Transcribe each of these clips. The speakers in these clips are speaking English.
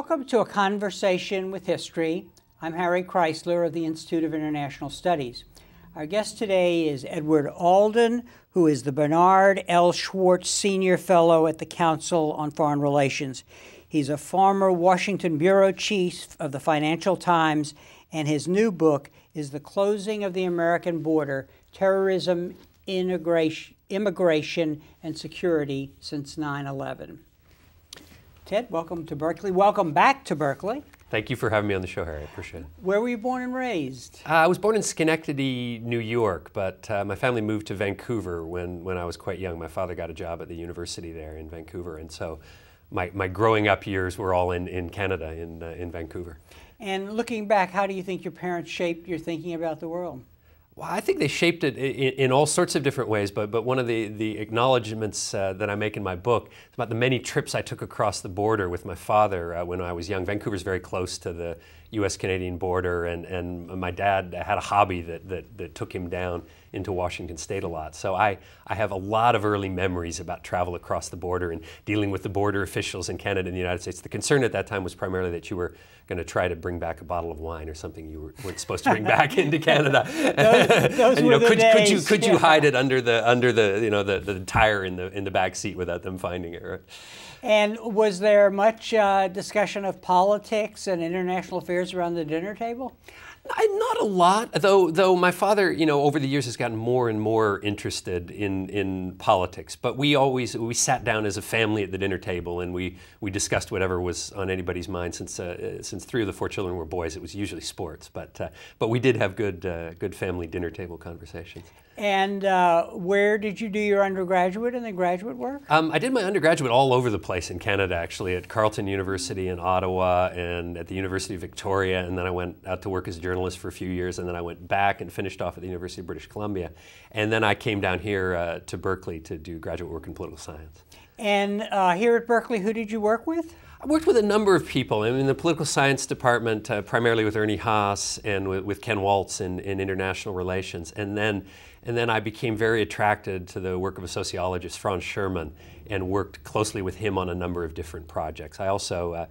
Welcome to A Conversation with History. I'm Harry Kreisler of the Institute of International Studies. Our guest today is Edward Alden, who is the Bernard L. Schwartz Senior Fellow at the Council on Foreign Relations. He's a former Washington bureau chief of the Financial Times, and his new book is The Closing of the American Border, Terrorism, Immigration, and Security Since 9/11. Ted, welcome to Berkeley. Welcome back to Berkeley. Thank you for having me on the show, Harry. I appreciate it. Where were you born and raised? I was born in Schenectady, New York, but my family moved to Vancouver when I was quite young. My father got a job at the university there in Vancouver, and so my growing up years were all in Canada, in Vancouver. And looking back, how do you think your parents shaped your thinking about the world? Well, I think they shaped it in all sorts of different ways, but one of the acknowledgments that I make in my book is about the many trips I took across the border with my father when I was young. Vancouver's very close to the U.S.-Canadian border, and my dad had a hobby that took him down into Washington State a lot. So I have a lot of early memories about travel across the border and dealing with the border officials in Canada and the United States. The concern at that time was primarily that you were going to try to bring back a bottle of wine or something you weren't supposed to bring back into Canada. Those were the days. Could you hide it under the tire in the back seat without them finding it? Right? And was there much discussion of politics and international affairs around the dinner table? Not a lot, though my father, over the years has gotten more and more interested in politics. But we sat down as a family at the dinner table and we discussed whatever was on anybody's mind. Since 3 of the 4 children were boys, it was usually sports. But we did have good family dinner table conversations. And where did you do your undergraduate and then graduate work? I did my undergraduate all over the place in Canada, actually, at Carleton University in Ottawa and at the University of Victoria, and then I went out to work as a journalist for a few years, and then I went back and finished off at the University of British Columbia. And then I came down here to Berkeley to do graduate work in political science. And here at Berkeley, who did you work with? I worked with a number of people. In the political science department, primarily with Ernie Haas and with Ken Waltz in international relations. And then I became very attracted to the work of a sociologist, Franz Sherman, and worked closely with him on a number of different projects. I also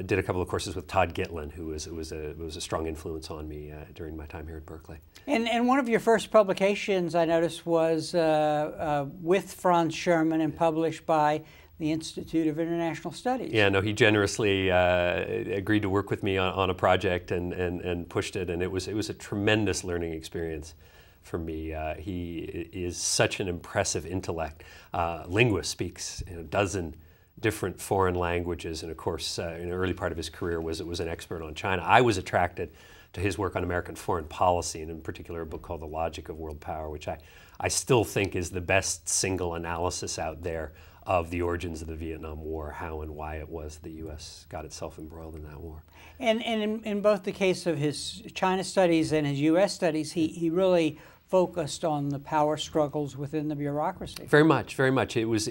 did a couple of courses with Todd Gitlin, who was a strong influence on me during my time here at Berkeley. And one of your first publications, I noticed, was with Franz Sherman and published by the Institute of International Studies. Yeah, no, he generously agreed to work with me on a project and pushed it, and it was a tremendous learning experience for me. He is such an impressive intellect. Linguist, speaks a dozen different foreign languages, and of course, in the early part of his career was an expert on China. I was attracted to his work on American foreign policy, and in particular a book called The Logic of World Power, which I still think is the best single analysis out there of the origins of the Vietnam War, how and why it was the U.S. got itself embroiled in that war. And in both the case of his China studies and his U.S. studies, he really focused on the power struggles within the bureaucracy. Very much, very much. It was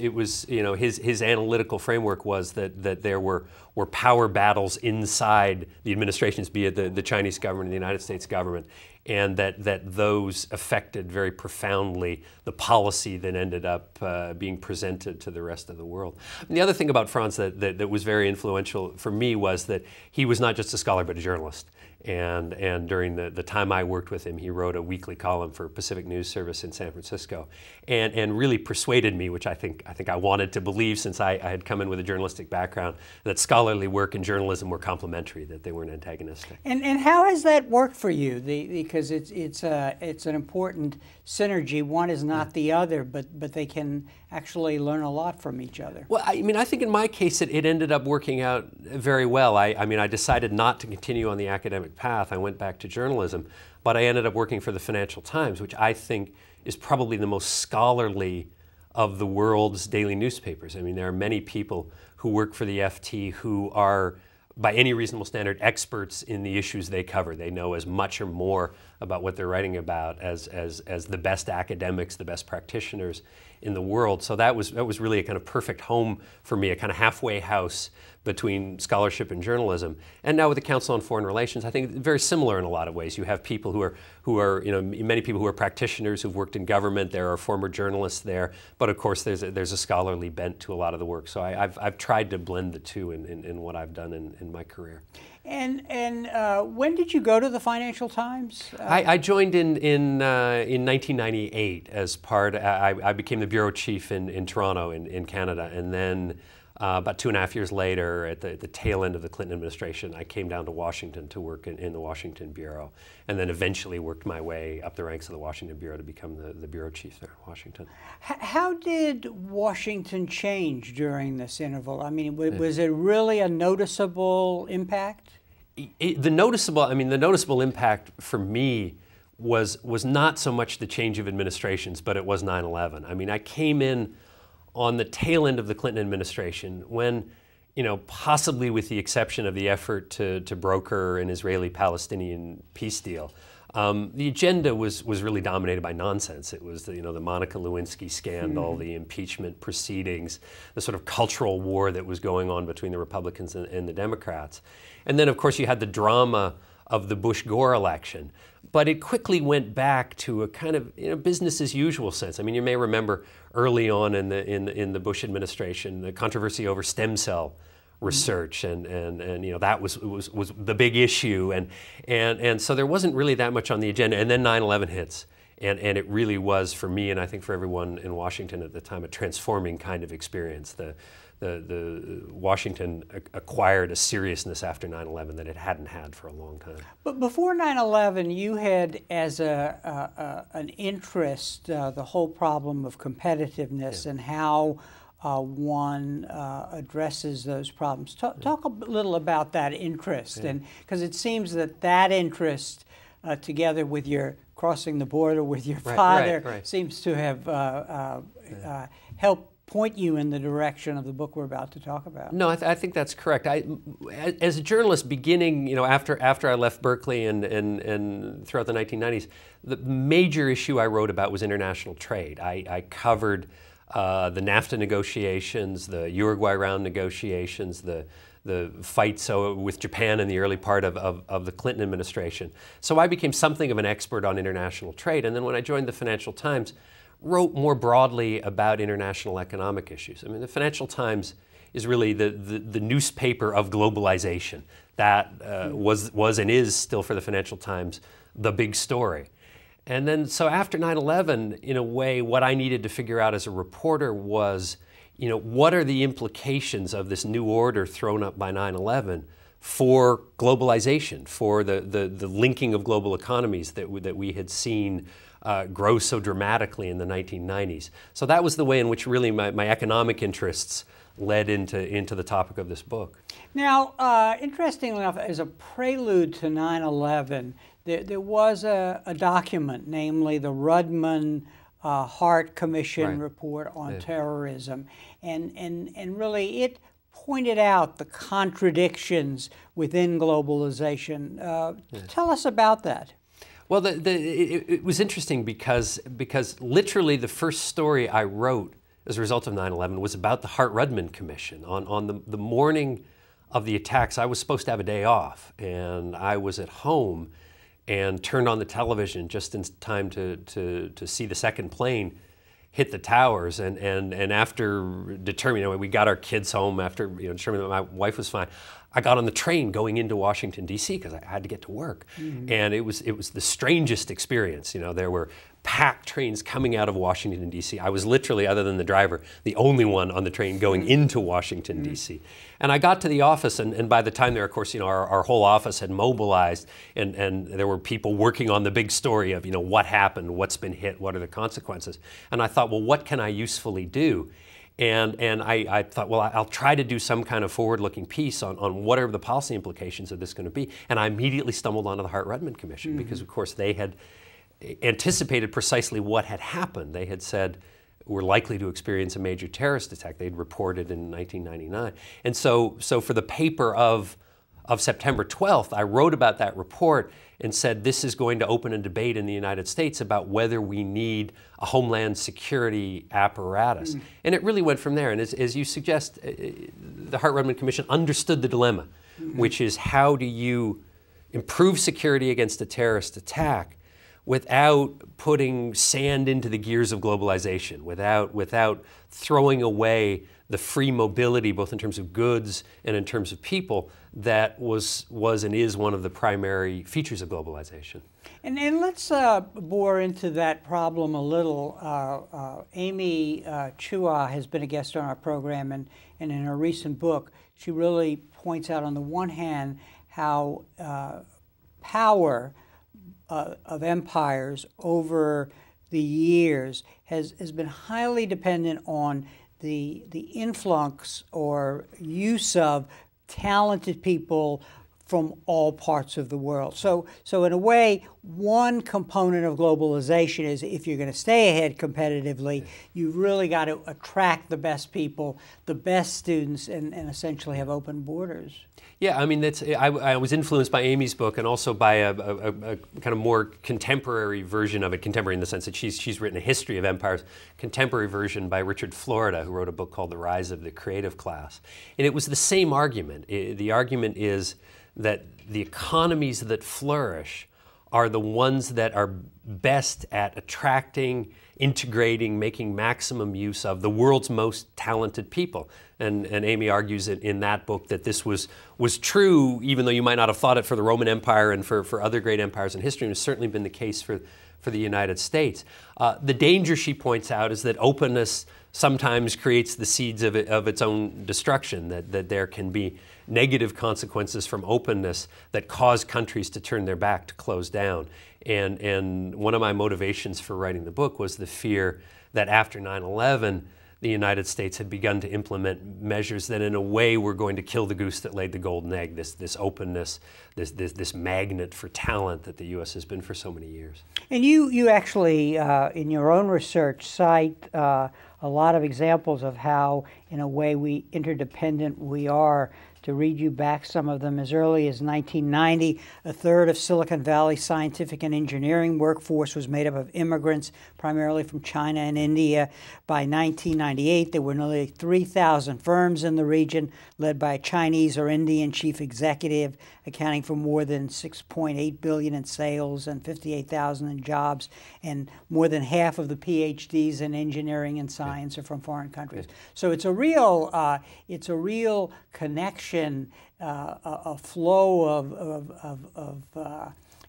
his analytical framework was that there were power battles inside the administrations, be it the Chinese government and the United States government, and that those affected very profoundly the policy that ended up being presented to the rest of the world. And the other thing about Franz that was very influential for me was that he was not just a scholar but a journalist. And during the time I worked with him, he wrote a weekly column for Pacific News Service in San Francisco, and really persuaded me, which I think I wanted to believe since I had come in with a journalistic background, that scholarly work and journalism were complementary, that they weren't antagonistic. And how has that worked for you? Because it's an important synergy. One is not the other, but they can actually learn a lot from each other. Well, I think in my case it ended up working out very well. I decided not to continue on the academic path. I went back to journalism, but I ended up working for the Financial Times, which I think is probably the most scholarly of the world's daily newspapers. There are many people who work for the FT who are, by any reasonable standard, experts in the issues they cover. They know as much or more about what they're writing about as the best academics, the best practitioners. in the world. So that was really a kind of perfect home for me, a kind of halfway house between scholarship and journalism. And now with the Council on Foreign Relations, I think very similar in a lot of ways. You have people who are many people who are practitioners who've worked in government. There are former journalists there, but of course there's a scholarly bent to a lot of the work. So I've tried to blend the two in what I've done in my career. And when did you go to the Financial Times? I joined in 1998 as part. I became the bureau chief in Toronto in Canada, and then about 2.5 years later, at the tail end of the Clinton administration, I came down to Washington to work in the Washington bureau, and then eventually worked my way up the ranks of the Washington bureau to become the bureau chief there in Washington. How did Washington change during this interval? I mean, was it really a noticeable impact? The noticeable impact for me was not so much the change of administrations, but it was 9/11. I mean, I came in on the tail end of the Clinton administration when, possibly with the exception of the effort to broker an Israeli-Palestinian peace deal, the agenda was really dominated by nonsense. It was the Monica Lewinsky scandal, the impeachment proceedings, the sort of cultural war that was going on between the Republicans and the Democrats. And then, of course, you had the drama of the Bush-Gore election. But it quickly went back to a kind of business as usual sense. I mean, you may remember early on in the Bush administration, the controversy over stem cell research, and that was the big issue, and so there wasn't really that much on the agenda. And then 9/11 hits, and it really was, for me and I think for everyone in Washington at the time, a transforming kind of experience. The Washington acquired a seriousness after 9/11 that it hadn't had for a long time. But before 9/11, you had as an interest the whole problem of competitiveness and how one addresses those problems. Talk a little about that interest, and because it seems that interest, together with your crossing the border with your father, seems to have helped point you in the direction of the book we're about to talk about. No, I think that's correct. As a journalist, beginning after I left Berkeley and throughout the 1990s, the major issue I wrote about was international trade. I covered the NAFTA negotiations, the Uruguay round negotiations, the fights with Japan in the early part of the Clinton administration. So I became something of an expert on international trade. And then when I joined the Financial Times, wrote more broadly about international economic issues. I mean, the Financial Times is really the newspaper of globalization. That was and is still for the Financial Times the big story. And then so after 9/11, in a way, what I needed to figure out as a reporter was, what are the implications of this new order thrown up by 9/11 for globalization, for the linking of global economies that we had seen grow so dramatically in the 1990s. So that was the way in which really my economic interests led into the topic of this book. Now, interestingly enough, as a prelude to 9/11, there was a document, namely the Rudman Hart Commission report on terrorism, and really it pointed out the contradictions within globalization. Tell us about that. Well, it was interesting because literally the first story I wrote as a result of 9/11 was about the Hart-Rudman Commission. On the morning of the attacks, I was supposed to have a day off, and I was at home and turned on the television just in time to see the second plane hit the towers. And after determining, we got our kids home after determining that my wife was fine, I got on the train going into Washington, D.C. because I had to get to work. And it was the strangest experience. There were packed trains coming out of Washington, D.C. I was literally, other than the driver, the only one on the train going into Washington, D.C. And I got to the office, and by the time there, of course, our whole office had mobilized, and there were people working on the big story of, what happened, what's been hit, what are the consequences. And I thought, well, what can I usefully do? And I thought, well, I'll try to do some kind of forward-looking piece on what are the policy implications of this going to be. And I immediately stumbled onto the Hart-Rudman Commission because, of course, they had anticipated precisely what had happened. They had said we're likely to experience a major terrorist attack. They'd reported in 1999. And so for the paper of of September 12th, I wrote about that report and said this is going to open a debate in the United States about whether we need a homeland security apparatus. And it really went from there. And as you suggest, the Hart-Rudman Commission understood the dilemma, which is how do you improve security against a terrorist attack without putting sand into the gears of globalization, without throwing away the free mobility, both in terms of goods and in terms of people, that was and is one of the primary features of globalization. And let's bore into that problem a little. Amy Chua has been a guest on our program, and in her recent book, she really points out on the one hand how power of empires over the years has been highly dependent on the influx or use of talented people from all parts of the world. So in a way, one component of globalization is if you're going to stay ahead competitively, you've really got to attract the best people, the best students, and essentially have open borders. Yeah, I mean, I was influenced by Amy's book and also by a kind of more contemporary version of it, contemporary in the sense that she's written a history of empires, contemporary version by Richard Florida, who wrote a book called The Rise of the Creative Class. And it was the same argument. The argument is that the economies that flourish are the ones that are best at attracting, integrating, making maximum use of the world's most talented people. And Amy argues in that book that this was true, even though you might not have thought it for the Roman Empire and for other great empires in history, and it's certainly been the case for the United States. The danger, she points out, is that openness sometimes creates the seeds of its own destruction, that there can be negative consequences from openness that cause countries to turn their back, to close down. And one of my motivations for writing the book was the fear that after 9/11, the United States had begun to implement measures that in a way were going to kill the goose that laid the golden egg, this openness, this magnet for talent that the U.S. has been for so many years. And you actually, in your own research, cite a lot of examples of how, in a way, interdependent we are. To read you back some of them, as early as 1990, a third of Silicon Valley's scientific and engineering workforce was made up of immigrants, primarily from China and India. By 1998, there were nearly 3,000 firms in the region, led by a Chinese or Indian chief executive, accounting for more than $6.8 billion in sales and 58,000 in jobs, and more than half of the PhDs in engineering and science are from foreign countries. So it's a real connection. A flow of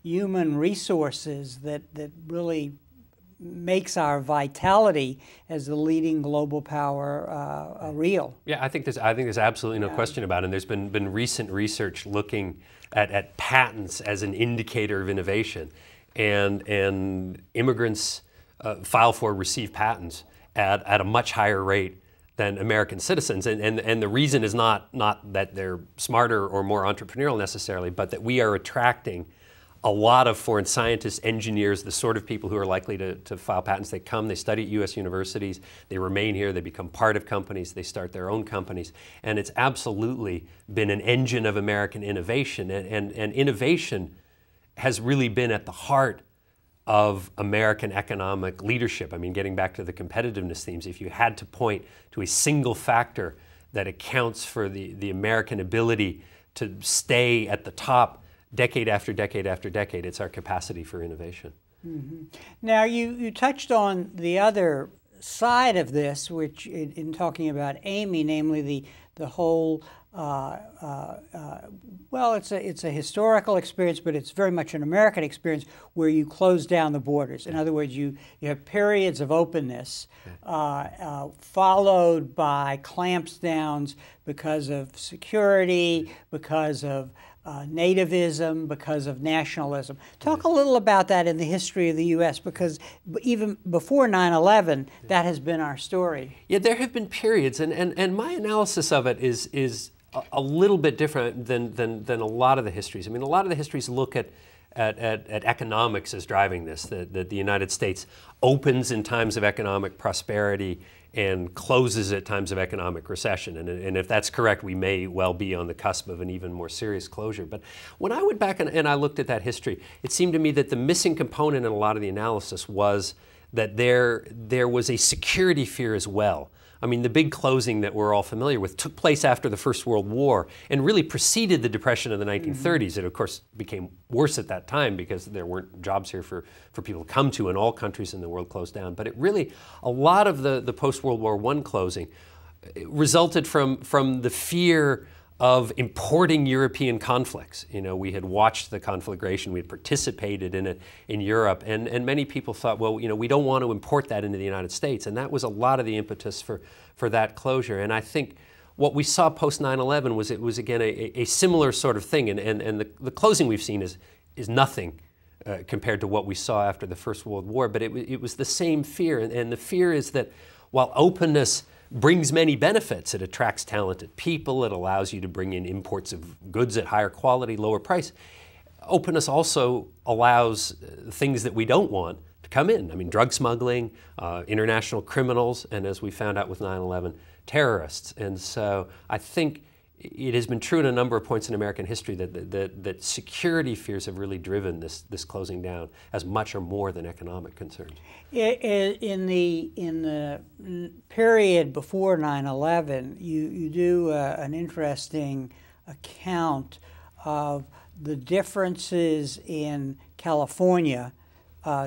human resources that really makes our vitality as the leading global power real. Yeah, I think there's absolutely no question about it. And there's been recent research looking at patents as an indicator of innovation, and immigrants file for, receive patents at a much higher rate than American citizens, and the reason is not that they're smarter or more entrepreneurial necessarily, but that we are attracting a lot of foreign scientists, engineers, the sort of people who are likely to file patents. They come, they study at U.S. universities, they remain here, they become part of companies, they start their own companies, and it's absolutely been an engine of American innovation, and innovation has really been at the heart of American economic leadership. I mean, getting back to the competitiveness themes, if you had to point to a single factor that accounts for the American ability to stay at the top decade after decade after decade, it's our capacity for innovation. Mm-hmm. Now, you touched on the other side of this, which in talking about Amy, namely the whole well, it's a historical experience, but it's very much an American experience where you close down the borders. In other words, you have periods of openness followed by clamps downs because of security, because of nativism, because of nationalism. Talk a little about that in the history of the U.S., because even before 9/11, that has been our story. Yeah, there have been periods, and my analysis of it is a little bit different than a lot of the histories. I mean, a lot of the histories look at economics as driving this, that the United States opens in times of economic prosperity and closes at times of economic recession. And if that's correct, we may well be on the cusp of an even more serious closure. But when I went back and I looked at that history, it seemed to me that the missing component in a lot of the analysis was that there was a security fear as well. I mean, the big closing that we're all familiar with took place after the First World War and really preceded the Depression of the 1930s. It, of course, became worse at that time because there weren't jobs here for people to come to, and all countries in the world closed down. But it really, a lot of the post-World War I closing resulted from the fear of importing European conflicts. You know, we had watched the conflagration, we had participated in it in Europe, and many people thought, well, you know, we don't want to import that into the United States, and that was a lot of the impetus for that closure. And I think what we saw post 9/11 was, it was again a similar sort of thing, and the closing we've seen is nothing compared to what we saw after the First World War, but it was the same fear, and the fear is that while openness brings many benefits. It attracts talented people. It allows you to bring in imports of goods at higher quality, lower price. Openness also allows things that we don't want to come in. I mean, drug smuggling, international criminals, and as we found out with 9/11, terrorists. And so I think it has been true at a number of points in American history that security fears have really driven this closing down as much or more than economic concerns. In the period before 9/11, you do an interesting account of the differences in California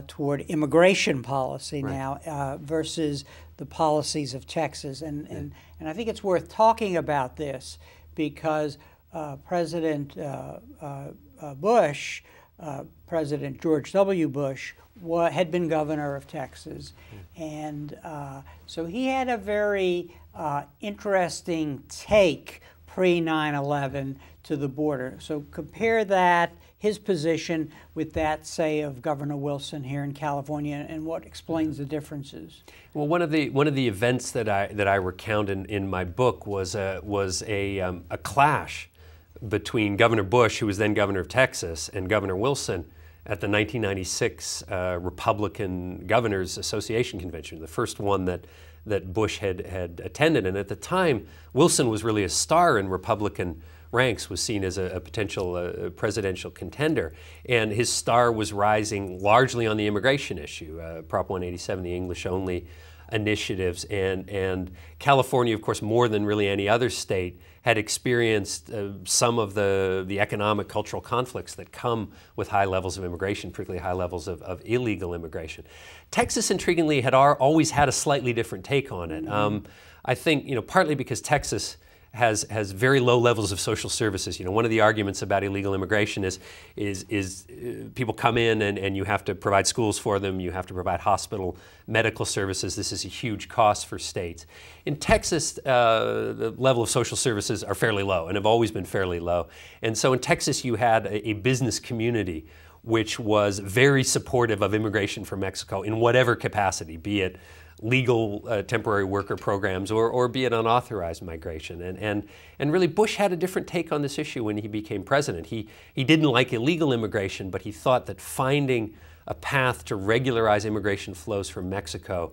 toward immigration policy now versus the policies of Texas, and I think it's worth talking about this because President Bush, President George W. Bush, had been governor of Texas, and so he had a very interesting take pre-9/11 to the border. So compare that, his position, with that, say, of Governor Wilson here in California, and what explains the differences. Well, one of the events that I recount in my book was a clash between Governor Bush, who was then governor of Texas, and Governor Wilson at the 1996 Republican Governors Association Convention, the first one that Bush had attended. And at the time, Wilson was really a star in Republican ranks, was seen as a potential presidential contender. And his star was rising largely on the immigration issue, Prop 187, the English-only initiatives. And California, of course, more than really any other state, had experienced some of the economic, cultural conflicts that come with high levels of immigration, particularly high levels of illegal immigration. Texas, intriguingly, had always had a slightly different take on it. I think, partly because Texas has very low levels of social services. One of the arguments about illegal immigration is people come in and you have to provide schools for them, you have to provide hospital, medical services. This is a huge cost for states. In Texas, the level of social services are fairly low and have always been fairly low. And so in Texas, you had a business community which was very supportive of immigration from Mexico in whatever capacity, be it legal temporary worker programs or be it unauthorized migration. And really Bush had a different take on this issue when he became president. He didn't like illegal immigration, but he thought that finding a path to regularize immigration flows from Mexico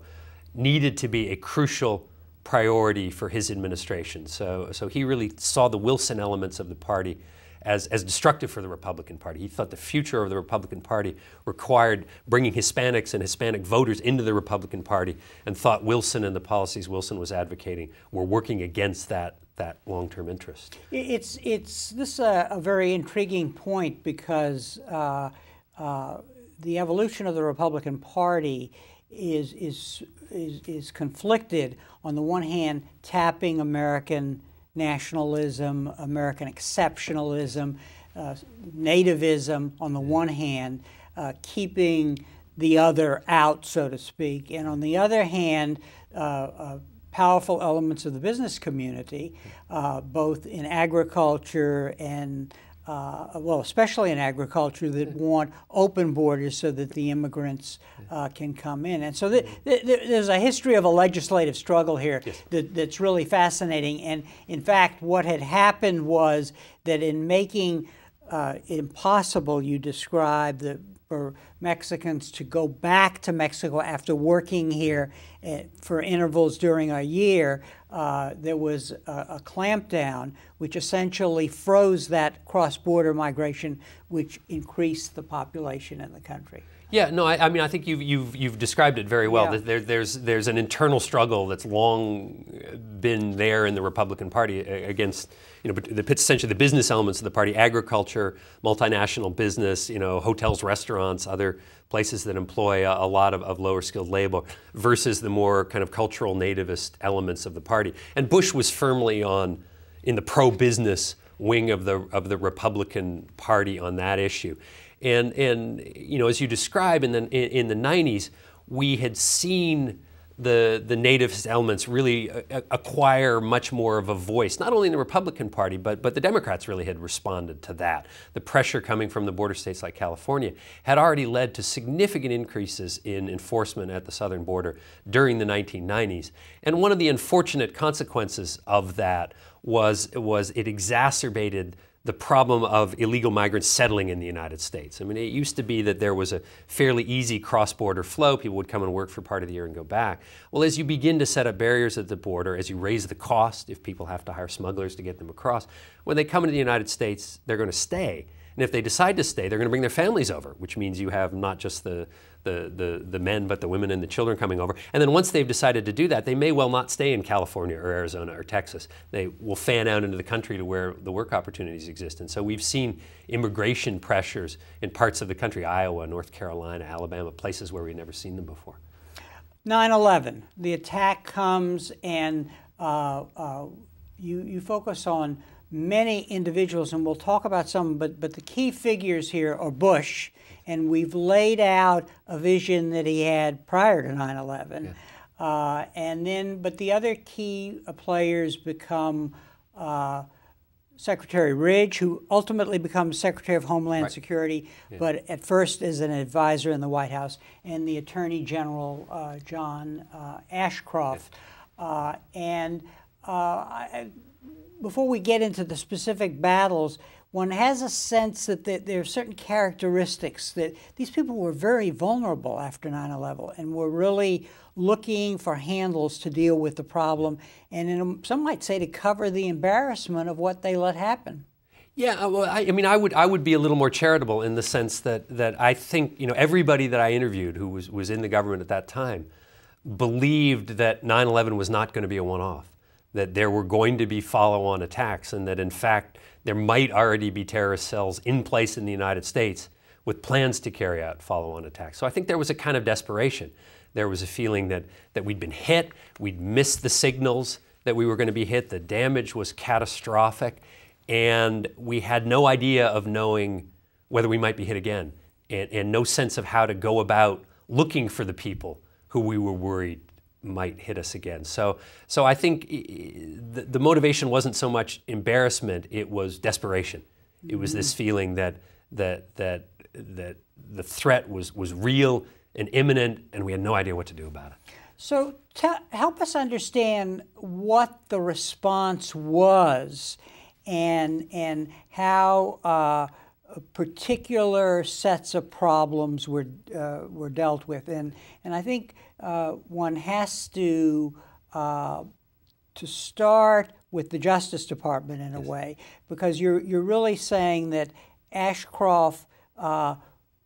needed to be a crucial priority for his administration. So he really saw the Wilson elements of the party as destructive for the Republican Party. He thought the future of the Republican Party required bringing Hispanics and Hispanic voters into the Republican Party, and thought Wilson and the policies Wilson was advocating were working against that long-term interest. This is a very intriguing point because the evolution of the Republican Party is conflicted. On the one hand, tapping American nationalism, American exceptionalism, nativism on the one hand, keeping the other out, so to speak, and on the other hand, powerful elements of the business community, both in agriculture and especially in agriculture, that want open borders so that the immigrants can come in. And so there's a history of a legislative struggle here that's really fascinating. And in fact, what had happened was that in making it impossible, you described, for Mexicans to go back to Mexico after working here for intervals during a year, there was a clampdown which essentially froze that cross-border migration, which increased the population in the country. Yeah, no, I mean, I think you've described it very well. Yeah. There's an internal struggle that's long been there in the Republican Party against, that pits essentially the business elements of the party: agriculture, multinational business, hotels, restaurants, other places that employ a lot of lower skilled labor, versus the more kind of cultural nativist elements of the party. And Bush was firmly in the pro-business wing of the Republican Party on that issue. And as you describe, in the 90s, we had seen the nativist elements really acquire much more of a voice, not only in the Republican Party, but the Democrats really had responded to that. The pressure coming from the border states like California had already led to significant increases in enforcement at the southern border during the 1990s. And one of the unfortunate consequences of that was it exacerbated the problem of illegal migrants settling in the United States. I mean, it used to be that there was a fairly easy cross-border flow. People would come and work for part of the year and go back. Well, as you begin to set up barriers at the border, as you raise the cost, if people have to hire smugglers to get them across, when they come into the United States, they're going to stay. And if they decide to stay, they're going to bring their families over, which means you have not just the men, but the women and the children coming over. And then once they've decided to do that, they may well not stay in California or Arizona or Texas. They will fan out into the country to where the work opportunities exist. And so we've seen immigration pressures in parts of the country: Iowa, North Carolina, Alabama, places where we've never seen them before. 9/11, the attack comes, and you focus on many individuals, and we'll talk about some, but the key figures here are Bush, and we've laid out a vision that he had prior to 9/11. Yeah. But the other key players become Secretary Ridge, who ultimately becomes Secretary of Homeland Security, but at first is an advisor in the White House, and the Attorney General John Ashcroft. Before we get into the specific battles, one has a sense that there are certain characteristics that these people were very vulnerable after 9/11 and were really looking for handles to deal with the problem, and some might say to cover the embarrassment of what they let happen. Yeah, well, I mean, I would be a little more charitable in the sense that I think everybody that I interviewed who was in the government at that time believed that 9/11 was not going to be a one-off, that there were going to be follow-on attacks, and that in fact there might already be terrorist cells in place in the United States with plans to carry out follow-on attacks. So I think there was a kind of desperation. There was a feeling that we'd been hit, we'd missed the signals that we were going to be hit, the damage was catastrophic, and we had no idea of knowing whether we might be hit again, and no sense of how to go about looking for the people who we were worried might hit us again. So I think the motivation wasn't so much embarrassment, it was desperation. It was this feeling that the threat was real and imminent, and we had no idea what to do about it. So help us understand what the response was, and how particular sets of problems were dealt with, and I think one has to start with the Justice Department in a way, because you're really saying that Ashcroft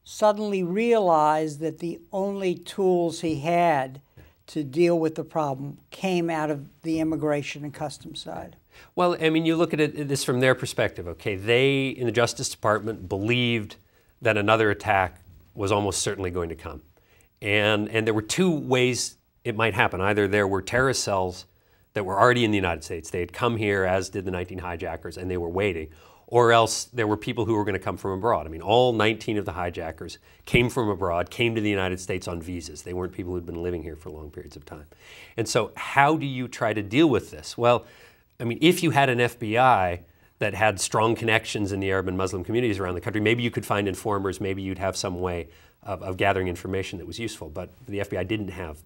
suddenly realized that the only tools he had to deal with the problem came out of the immigration and customs side. Well, I mean, you look at this from their perspective, okay? They, in the Justice Department, believed that another attack was almost certainly going to come. And there were two ways it might happen. Either there were terrorist cells that were already in the United States. They had come here, as did the 19 hijackers, and they were waiting. Or else there were people who were going to come from abroad. I mean, all 19 of the hijackers came from abroad, came to the United States on visas. They weren't people who'd been living here for long periods of time. And so how do you try to deal with this? Well, I mean, if you had an FBI that had strong connections in the Arab and Muslim communities around the country, maybe you could find informers, maybe you'd have some way of gathering information that was useful. But the FBI didn't have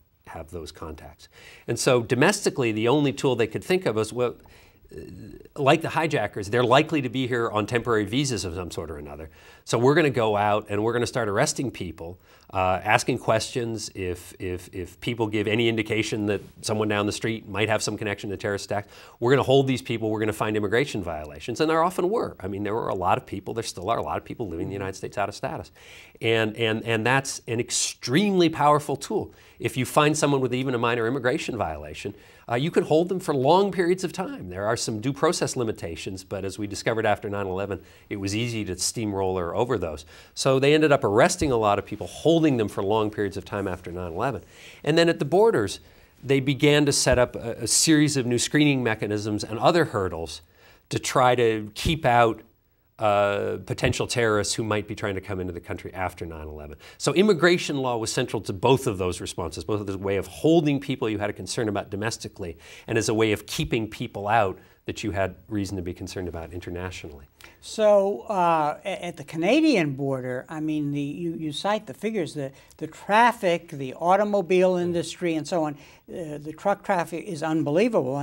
those contacts. And so domestically, the only tool they could think of was, well, like the hijackers, they're likely to be here on temporary visas of some sort or another. So we're going to go out and we're going to start arresting people, asking questions. If people give any indication that someone down the street might have some connection to terrorist attacks, we're going to hold these people. We're going to find immigration violations, and there often were. I mean, there were a lot of people. There still are a lot of people living in the United States out of status, and that's an extremely powerful tool. If you find someone with even a minor immigration violation, you can hold them for long periods of time. There are some due process limitations, but as we discovered after 9/11, it was easy to steamroller over those. So they ended up arresting a lot of people, holding them for long periods of time after 9/11. And then at the borders, they began to set up a series of new screening mechanisms and other hurdles to try to keep out potential terrorists who might be trying to come into the country after 9/11. So immigration law was central to both of those responses, both as a way of holding people you had a concern about domestically and as a way of keeping people out that you had reason to be concerned about internationally. So at the Canadian border, I mean, you cite the figures, the traffic, the automobile industry, and so on. The truck traffic is unbelievable,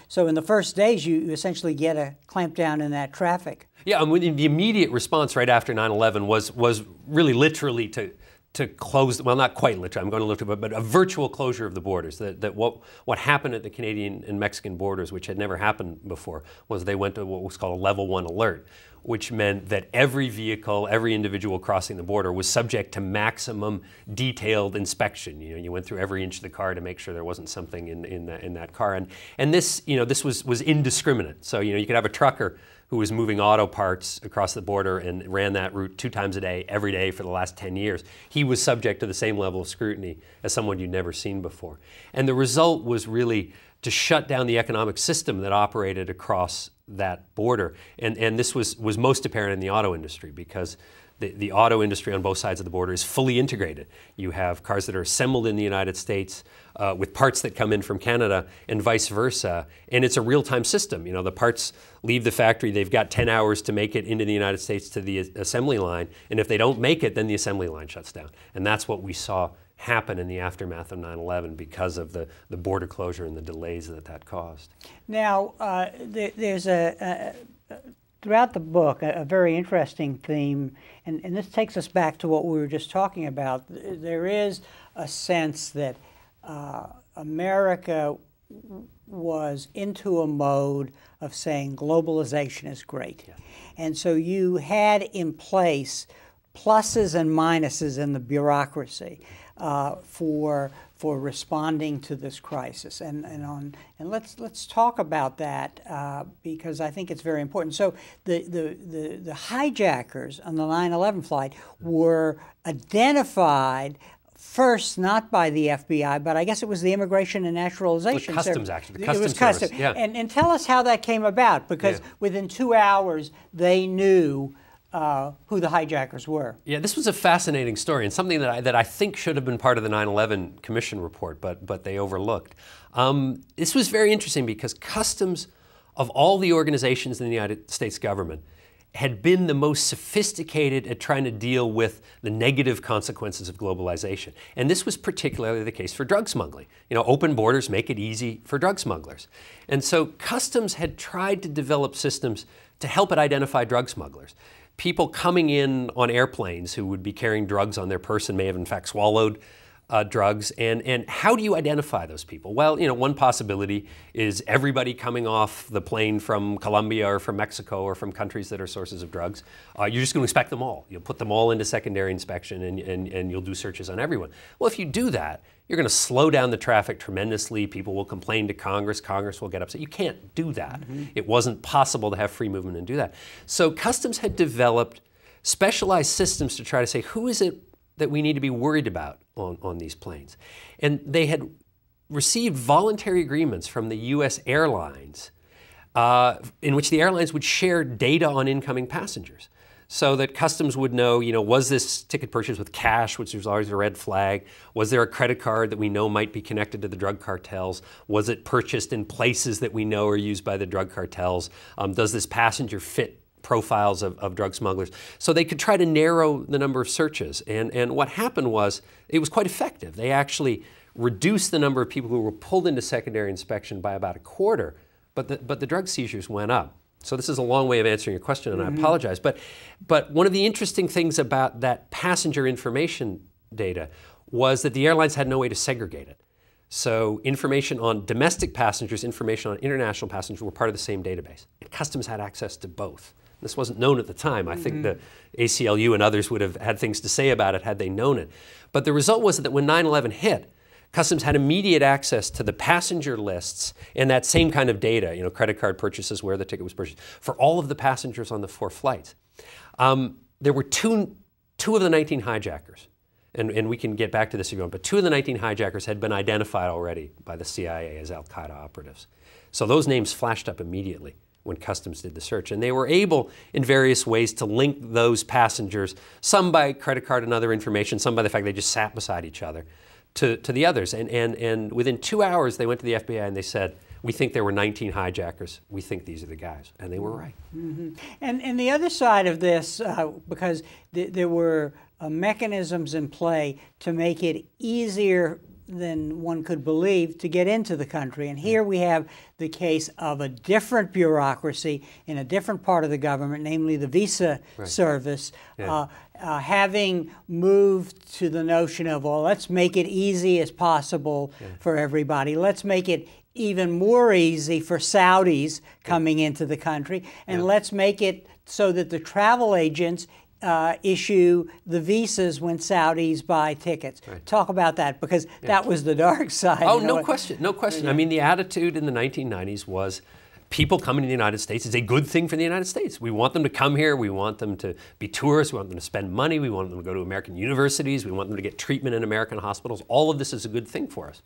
so in the first days, you essentially get a clamp down in that traffic. Yeah, and the immediate response right after 9/11 was really literally to close, well, not quite literally, I'm going to look at it, but a virtual closure of the borders. That what happened at the Canadian and Mexican borders, which had never happened before, was they went to what was called a level 1 alert, which meant that every vehicle, every individual crossing the border was subject to maximum detailed inspection. You know, you went through every inch of the car to make sure there wasn't something in that car, and this, you know, this was indiscriminate. So, you know, you could have a trucker who was moving auto parts across the border and ran that route 2 times a day, every day for the last 10 years. He was subject to the same level of scrutiny as someone you'd never seen before. And the result was really to shut down the economic system that operated across that border. And this was most apparent in the auto industry, because the auto industry on both sides of the border is fully integrated. You have cars that are assembled in the United States with parts that come in from Canada and vice versa. And it's a real-time system. You know, the parts leave the factory, they've got 10 hours to make it into the United States to the assembly line. And if they don't make it, then the assembly line shuts down. And that's what we saw happen in the aftermath of 9/11 because of the border closure and the delays that caused. Now, there's throughout the book, a very interesting theme, and this takes us back to what we were just talking about. There is a sense that America was into a mode of saying globalization is great. Yeah. And so you had in place pluses and minuses in the bureaucracy for responding to this crisis, and let's talk about that because I think it's very important. So the hijackers on the 9/11 flight were identified first not by the FBI, but I guess it was the Immigration and Naturalization Service. Customs, actually. The Customs Customs Service. Customs. Yeah. And tell us how that came about, because within 2 hours they knew who the hijackers were. Yeah, this was a fascinating story, and something that I think should have been part of the 9/11 Commission report, but they overlooked. This was very interesting because Customs, of all the organizations in the United States government, had been the most sophisticated at trying to deal with the negative consequences of globalization. And this was particularly the case for drug smuggling. You know, open borders make it easy for drug smugglers. And so Customs had tried to develop systems to help it identify drug smugglers. People coming in on airplanes who would be carrying drugs on their person may have in fact swallowed drugs, and how do you identify those people? Well, you know, one possibility is everybody coming off the plane from Colombia or from Mexico or from countries that are sources of drugs, you're just going to inspect them all. You'll put them all into secondary inspection and you'll do searches on everyone. Well, if you do that, you're going to slow down the traffic tremendously. People will complain to Congress. Congress will get upset. You can't do that. Mm-hmm. It wasn't possible to have free movement and do that. So Customs had developed specialized systems to try to say, who is it that we need to be worried about on these planes? And they had received voluntary agreements from the U.S. airlines in which the airlines would share data on incoming passengers, so that Customs would know, you know, was this ticket purchased with cash, which was always a red flag? Was there a credit card that we know might be connected to the drug cartels? Was it purchased in places that we know are used by the drug cartels? Does this passenger fit profiles of drug smugglers? So they could try to narrow the number of searches. And what happened was, it was quite effective. They actually reduced the number of people who were pulled into secondary inspection by about a quarter but the drug seizures went up. So this is a long way of answering your question, and I apologize. But one of the interesting things about that passenger information data was that the airlines had no way to segregate it. So information on domestic passengers, information on international passengers were part of the same database. And Customs had access to both. This wasn't known at the time. I think the ACLU and others would have had things to say about it had they known it. But the result was that when 9/11 hit, Customs had immediate access to the passenger lists and that same kind of data, you know, credit card purchases, where the ticket was purchased, for all of the passengers on the 4 flights. There were two of the 19 hijackers, and we can get back to this if you want, but 2 of the 19 hijackers had been identified already by the CIA as al-Qaeda operatives. So those names flashed up immediately when Customs did the search. And they were able, in various ways, to link those passengers, some by credit card and other information, some by the fact they just sat beside each other, to the others. And within 2 hours, they went to the FBI and they said, we think there were 19 hijackers. We think these are the guys. And they were right. And the other side of this, because there were mechanisms in play to make it easier than one could believe to get into the country. And here we have the case of a different bureaucracy in a different part of the government, namely the visa service, having moved to the notion of, well, let's make it easy as possible for everybody. Let's make it even more easy for Saudis coming into the country. And let's make it so that the travel agents issue the visas when Saudis buy tickets. Talk about that, because that was the dark side. Oh, no question, no question. I mean, the attitude in the 1990s was people coming to the United States is a good thing for the United States. We want them to come here. We want them to be tourists. We want them to spend money. We want them to go to American universities. We want them to get treatment in American hospitals. All of this is a good thing for us.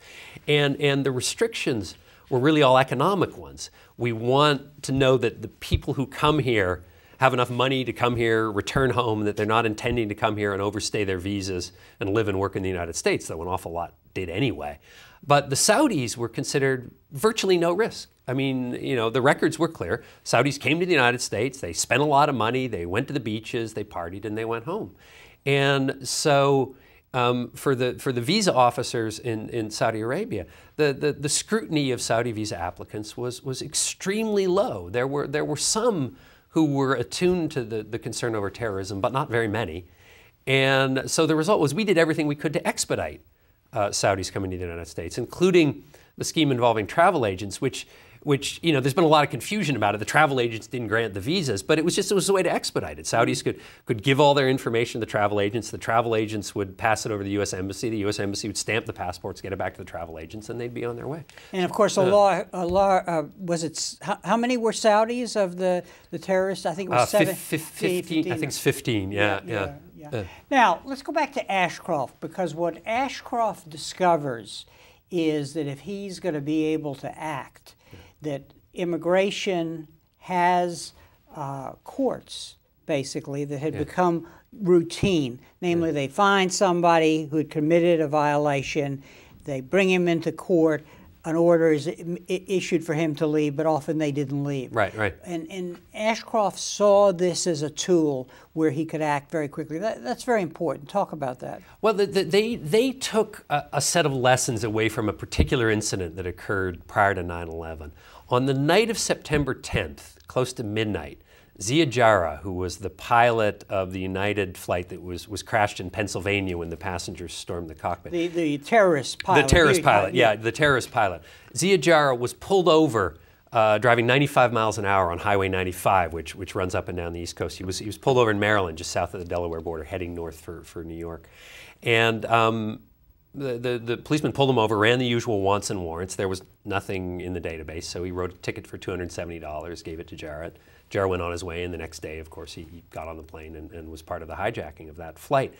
And the restrictions were really all economic ones. We want to know that the people who come here have enough money to come here, return home, that they're not intending to come here and overstay their visas and live and work in the United States, though an awful lot did anyway. But the Saudis were considered virtually no risk. I mean, you know, the records were clear. Saudis came to the United States, they spent a lot of money, they went to the beaches, they partied, and they went home. And so for the visa officers in Saudi Arabia, the scrutiny of Saudi visa applicants was extremely low. There were some who were attuned to the concern over terrorism, but not very many. And so the result was we did everything we could to expedite Saudis coming to the United States, including the scheme involving travel agents, which you know, there's been a lot of confusion about it. The travel agents didn't grant the visas, but it was a way to expedite it. Saudis could give all their information to the travel agents would pass it over to the U.S. Embassy. The U.S. Embassy would stamp the passports, get it back to the travel agents, and they'd be on their way. And of course, was it, how many were Saudis of the terrorists? I think it was 15. I think it's 15, yeah. Now, let's go back to Ashcroft, because what Ashcroft discovers is that if he's going to be able to act, that immigration has courts, basically, that had become routine. Namely, they find somebody who had committed a violation, they bring him into court, an order is issued for him to leave, but often they didn't leave. Right. And Ashcroft saw this as a tool where he could act very quickly. That's very important. Talk about that. Well, they took a set of lessons away from a particular incident that occurred prior to 9/11. On the night of September 10th, close to midnight, Zia Jarrah, who was the pilot of the United flight that was crashed in Pennsylvania when the passengers stormed the cockpit. The terrorist pilot. The terrorist pilot, yeah, the terrorist pilot. Zia Jarrah was pulled over driving 95 miles an hour on Highway 95, which runs up and down the East Coast. He was pulled over in Maryland, just south of the Delaware border, heading north for New York. And the policeman pulled him over, ran the usual wants and warrants. There was nothing in the database, so he wrote a ticket for $270, gave it to Jarrah. Jarrah went on his way, and the next day, of course, he got on the plane and was part of the hijacking of that flight.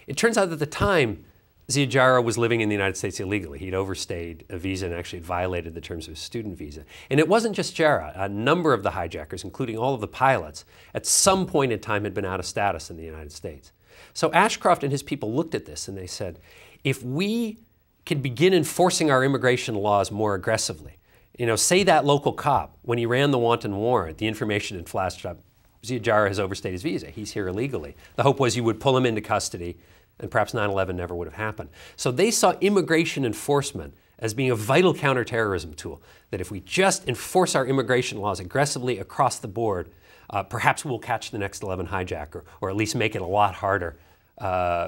It turns out that at the time, Zia Jarrah was living in the United States illegally. He'd overstayed a visa and actually had violated the terms of his student visa. And it wasn't just Jarrah. A number of the hijackers, including all of the pilots, at some point in time had been out of status in the United States. So Ashcroft and his people looked at this and they said, if we can begin enforcing our immigration laws more aggressively, you know, say that local cop, when he ran the wanton warrant, the information had flashed up, Zia Jarrah has overstayed his visa. He's here illegally. The hope was you would pull him into custody, and perhaps 9/11 never would have happened. So they saw immigration enforcement as being a vital counterterrorism tool, that if we just enforce our immigration laws aggressively across the board, perhaps we'll catch the next 11 hijacker, or at least make it a lot harder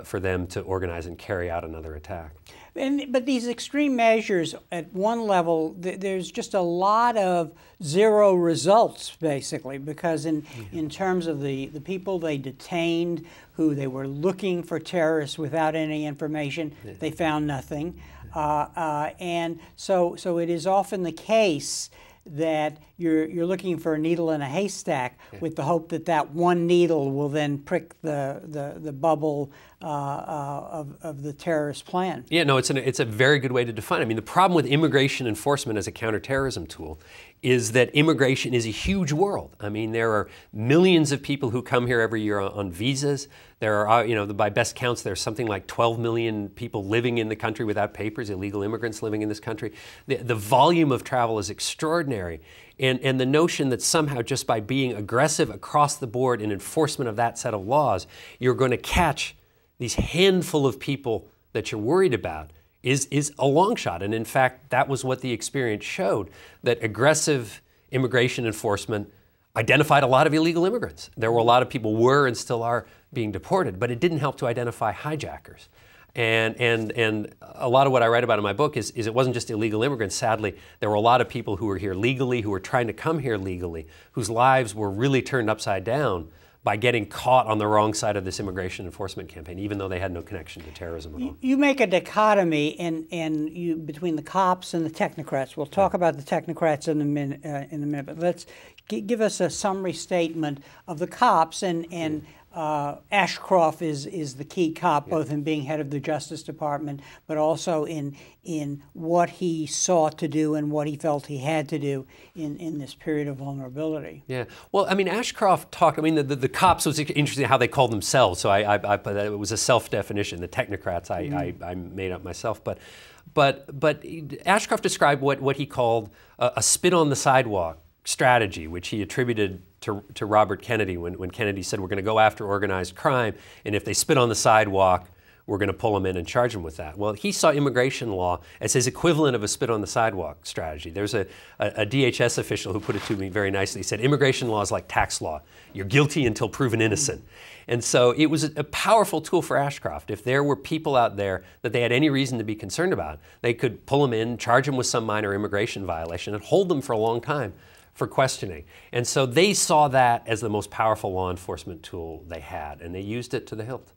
for them to organize and carry out another attack. But these extreme measures, at one level, there's just a lot of zero results, basically, because in terms of the people they detained, who they were looking for terrorists without any information, they found nothing. And so it is often the case that you're looking for a needle in a haystack with the hope that that one needle will then prick the bubble of the terrorist plan. Yeah, no, it's a very good way to define it. I mean, the problem with immigration enforcement as a counterterrorism tool is that immigration is a huge world. I mean, there are millions of people who come here every year on visas. There are, you know, by best counts, there's something like 12 million people living in the country without papers, illegal immigrants living in this country. The volume of travel is extraordinary. And the notion that somehow just by being aggressive across the board in enforcement of that set of laws, you're going to catch these handful of people that you're worried about is a long shot. And in fact, that was what the experience showed, that aggressive immigration enforcement identified a lot of illegal immigrants. There were a lot of people were and still are being deported, but it didn't help to identify hijackers. And a lot of what I write about in my book is it wasn't just illegal immigrants. Sadly, there were a lot of people who were here legally, who were trying to come here legally, whose lives were really turned upside down by getting caught on the wrong side of this immigration enforcement campaign, even though they had no connection to terrorism at all. You make a dichotomy between the cops and the technocrats. We'll talk about the technocrats in a minute, but let's give us a summary statement of the cops. Ashcroft is the key cop, both in being head of the Justice Department, but also in what he sought to do and what he felt he had to do in this period of vulnerability. Yeah. Well, I mean, Ashcroft talked, I mean, the cops was interesting how they called themselves. So it was a self-definition. The technocrats I made up myself. But Ashcroft described what he called a spit on the sidewalk strategy, which he attributed to Robert Kennedy when Kennedy said, we're going to go after organized crime, and if they spit on the sidewalk, we're going to pull them in and charge them with that. Well, he saw immigration law as his equivalent of a spit on the sidewalk strategy. There's a DHS official who put it to me very nicely. He said, immigration law is like tax law. You're guilty until proven innocent. And so it was a powerful tool for Ashcroft. If there were people out there that they had any reason to be concerned about, they could pull them in, charge them with some minor immigration violation, and hold them for a long time for questioning. And so they saw that as the most powerful law enforcement tool they had, and they used it to the hilt.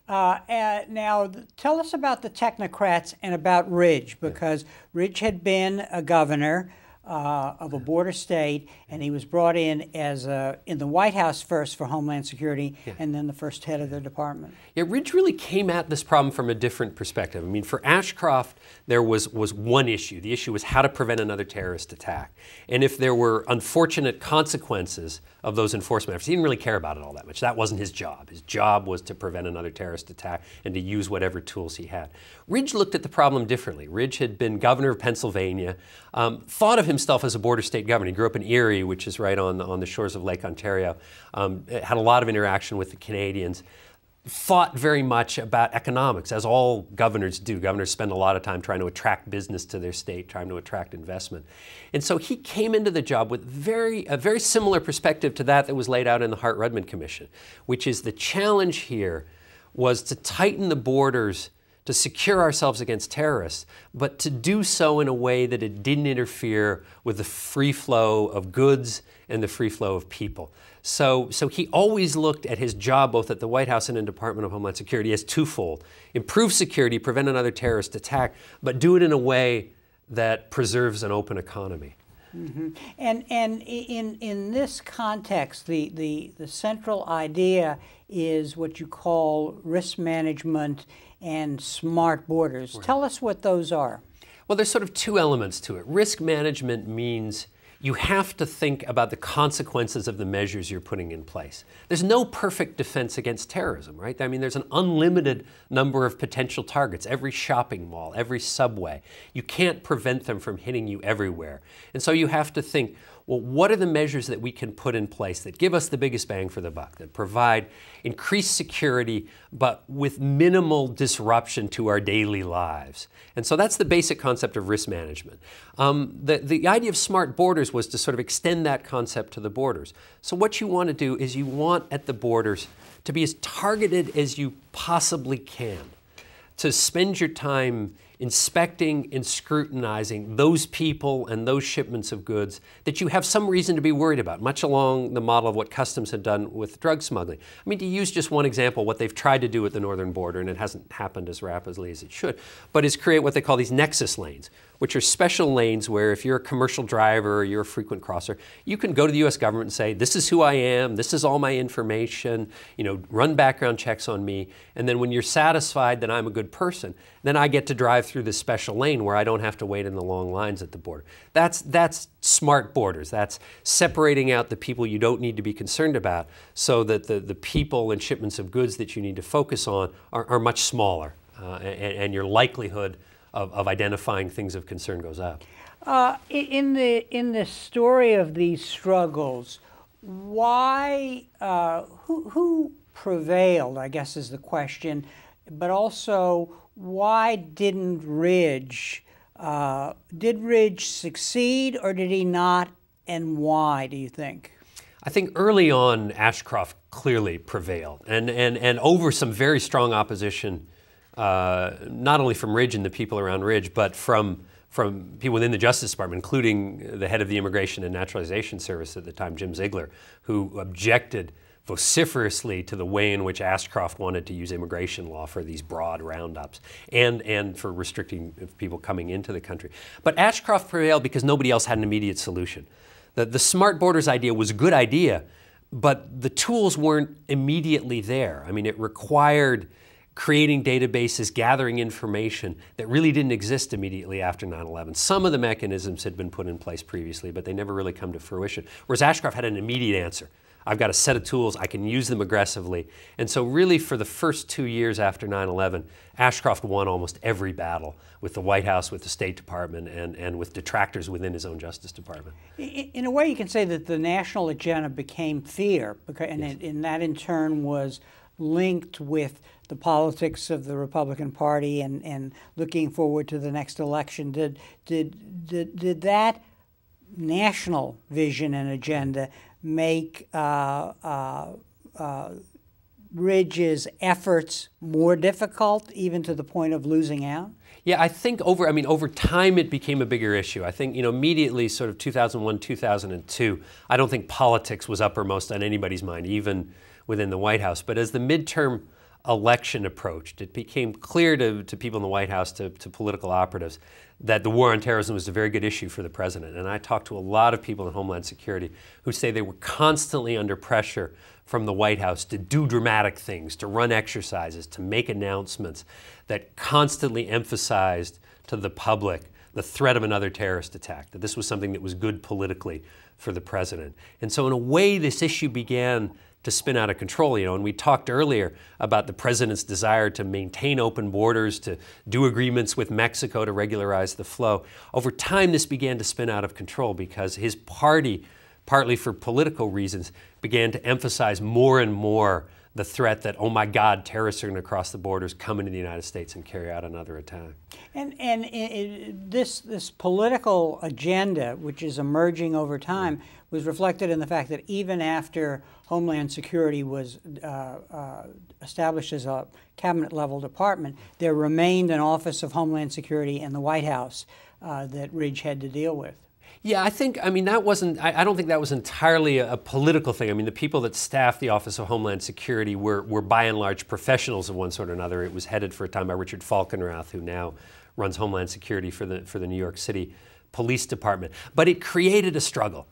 Now, tell us about the technocrats and about Ridge, because Ridge had been a governor of a border state, and he was brought in as in the White House first for Homeland Security, and then the first head of the department. Yeah, Ridge really came at this problem from a different perspective. I mean, for Ashcroft, there was one issue. The issue was how to prevent another terrorist attack. And if there were unfortunate consequences of those enforcement efforts, he didn't really care about it all that much. That wasn't his job. His job was to prevent another terrorist attack and to use whatever tools he had. Ridge looked at the problem differently. Ridge had been governor of Pennsylvania, thought of himself as a border state governor. He grew up in Erie, which is right on the shores of Lake Ontario, had a lot of interaction with the Canadians, thought very much about economics, as all governors do. Governors spend a lot of time trying to attract business to their state, trying to attract investment. And so he came into the job with a very similar perspective to that was laid out in the Hart-Rudman Commission, which is the challenge here was to tighten the borders to secure ourselves against terrorists, but to do so in a way that it didn't interfere with the free flow of goods and the free flow of people. So he always looked at his job, both at the White House and in Department of Homeland Security, as twofold. Improve security, prevent another terrorist attack, but do it in a way that preserves an open economy. Mm-hmm. And in this context, the central idea is what you call risk management and smart borders. Right. Tell us what those are. Well, there's sort of two elements to it. Risk management means you have to think about the consequences of the measures you're putting in place. There's no perfect defense against terrorism, right? I mean, there's an unlimited number of potential targets, every shopping mall, every subway. You can't prevent them from hitting you everywhere. And so you have to think, well, what are the measures that we can put in place that give us the biggest bang for the buck, that provide increased security, but with minimal disruption to our daily lives? And so that's the basic concept of risk management. The idea of smart borders was to sort of extend that concept to the borders. So what you want to do is you want at the borders to be as targeted as you possibly can, to spend your time inspecting and scrutinizing those people and those shipments of goods that you have some reason to be worried about, much along the model of what Customs had done with drug smuggling. I mean, to use just one example, what they've tried to do at the northern border, and it hasn't happened as rapidly as it should, but is create what they call these nexus lanes, which are special lanes where if you're a commercial driver or you're a frequent crosser, you can go to the U.S. government and say, this is who I am, this is all my information, you know, run background checks on me, and then when you're satisfied that I'm a good person, then I get to drive through this special lane where I don't have to wait in the long lines at the border. That's smart borders. That's separating out the people you don't need to be concerned about so that the people and shipments of goods that you need to focus on are much smaller, and your likelihood of identifying things of concern goes up. In the story of these struggles, why, who prevailed, I guess is the question, but also why didn't Ridge, did Ridge succeed or did he not, and why do you think? I think early on Ashcroft clearly prevailed, and over some very strong opposition, not only from Ridge and the people around Ridge, but from people within the Justice Department, including the head of the Immigration and Naturalization Service at the time, Jim Ziegler, who objected vociferously to the way in which Ashcroft wanted to use immigration law for these broad roundups and for restricting people coming into the country. But Ashcroft prevailed because nobody else had an immediate solution. The smart borders idea was a good idea, but the tools weren't immediately there. I mean, it required creating databases, gathering information that really didn't exist immediately after 9/11. Some of the mechanisms had been put in place previously, but they never really come to fruition. Whereas Ashcroft had an immediate answer. I've got a set of tools, I can use them aggressively. And so really for the first 2 years after 9/11, Ashcroft won almost every battle with the White House, with the State Department, and with detractors within his own Justice Department. In a way, you can say that the national agenda became fear, and, yes. And that in turn was linked with the politics of the Republican Party and looking forward to the next election. Did that national vision and agenda make Ridge's efforts more difficult, even to the point of losing out? Yeah, I think over time it became a bigger issue. I think, immediately sort of 2001, 2002, I don't think politics was uppermost on anybody's mind, even within the White House. But as the midterm election approached, it became clear to people in the White House, to political operatives, that the war on terrorism was a very good issue for the president. And I talked to a lot of people in Homeland Security who say they were constantly under pressure from the White House to do dramatic things, to run exercises, to make announcements that constantly emphasized to the public the threat of another terrorist attack, that this was something that was good politically for the president. And so in a way, this issue began to spin out of control, and we talked earlier about the president's desire to maintain open borders, to do agreements with Mexico to regularize the flow. Over time, this began to spin out of control because his party, partly for political reasons, began to emphasize more and more the threat that, oh my God, terrorists are going to cross the borders, come into the United States and carry out another attack. And this political agenda, which is emerging over time, was reflected in the fact that even after Homeland Security was established as a cabinet-level department, there remained an Office of Homeland Security in the White House that Ridge had to deal with. Yeah, I don't think that was entirely a political thing. I mean, the people that staffed the Office of Homeland Security were by and large professionals of one sort or another. It was headed for a time by Richard Falkenrath, who now runs Homeland Security for the New York City Police Department. But it created a struggle.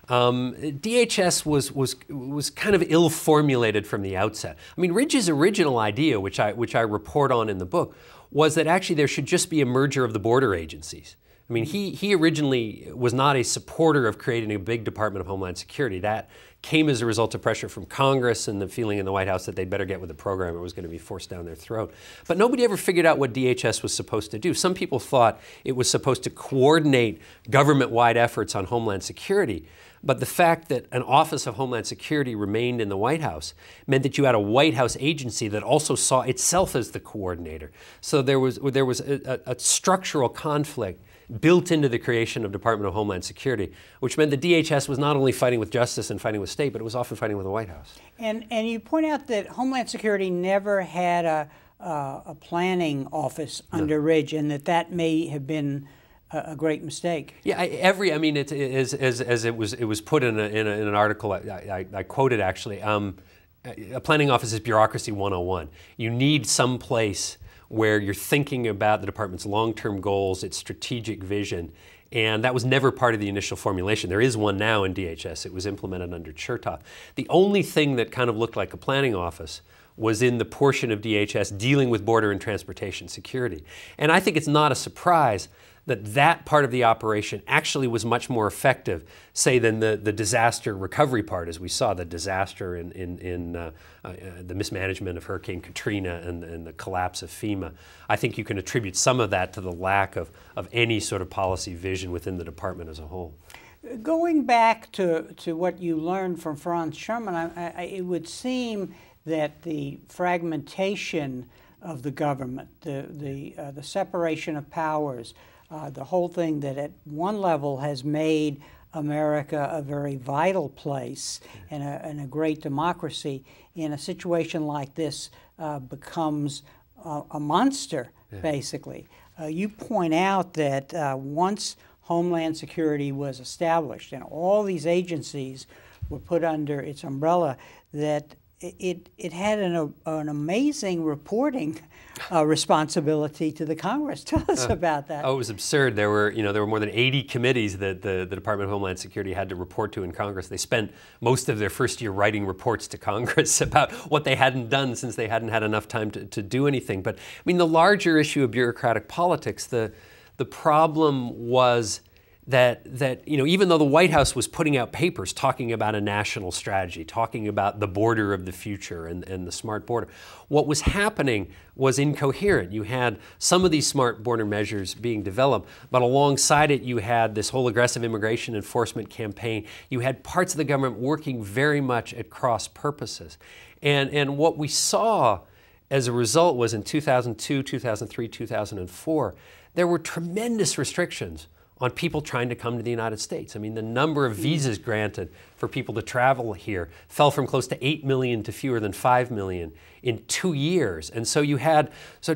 DHS was kind of ill-formulated from the outset. I mean, Ridge's original idea, which I report on in the book, was that actually there should just be a merger of the border agencies. I mean, he originally was not a supporter of creating a big Department of Homeland Security. That came as a result of pressure from Congress and the feeling in the White House that they'd better get with the program or it was going to be forced down their throat. But nobody ever figured out what DHS was supposed to do. Some people thought it was supposed to coordinate government-wide efforts on Homeland Security. But the fact that an Office of Homeland Security remained in the White House meant that you had a White House agency that also saw itself as the coordinator. So there was a structural conflict built into the creation of Department of Homeland Security, which meant the DHS was not only fighting with justice and fighting with state, but it was often fighting with the White House. And you point out that Homeland Security never had a planning office under Ridge, and that may have been a great mistake. Yeah, I mean, as it was put in an article I quoted actually. A planning office is bureaucracy 101. You need some place where you're thinking about the department's long-term goals, its strategic vision, and that was never part of the initial formulation. There is one now in DHS. It was implemented under Chertoff. The only thing that kind of looked like a planning office was in the portion of DHS dealing with border and transportation security. And I think it's not a surprise that part of the operation actually was much more effective, say, than the disaster recovery part, as we saw, the disaster in the mismanagement of Hurricane Katrina and the collapse of FEMA. I think you can attribute some of that to the lack of any sort of policy vision within the department as a whole. Going back to what you learned from Franz Sherman, it would seem that the fragmentation of the government, the separation of powers, the whole thing that at one level has made America a very vital place and a great democracy, in a situation like this becomes a monster, basically. You point out that once Homeland Security was established and all these agencies were put under its umbrella, that it had an amazing reporting responsibility to the Congress. Tell us about that. Oh, it was absurd. There were more than 80 committees that the Department of Homeland Security had to report to in Congress. They spent most of their first year writing reports to Congress about what they hadn't done since they hadn't had enough time to do anything. But I mean, the larger issue of bureaucratic politics, the problem was that even though the White House was putting out papers talking about a national strategy, talking about the border of the future and the smart border, what was happening was incoherent. You had some of these smart border measures being developed, but alongside it you had this whole aggressive immigration enforcement campaign. You had parts of the government working very much at cross purposes. And what we saw as a result was in 2002, 2003, 2004, there were tremendous restrictions on people trying to come to the United States. I mean, the number of visas granted for people to travel here fell from close to 8 million to fewer than 5 million in 2 years. And so you had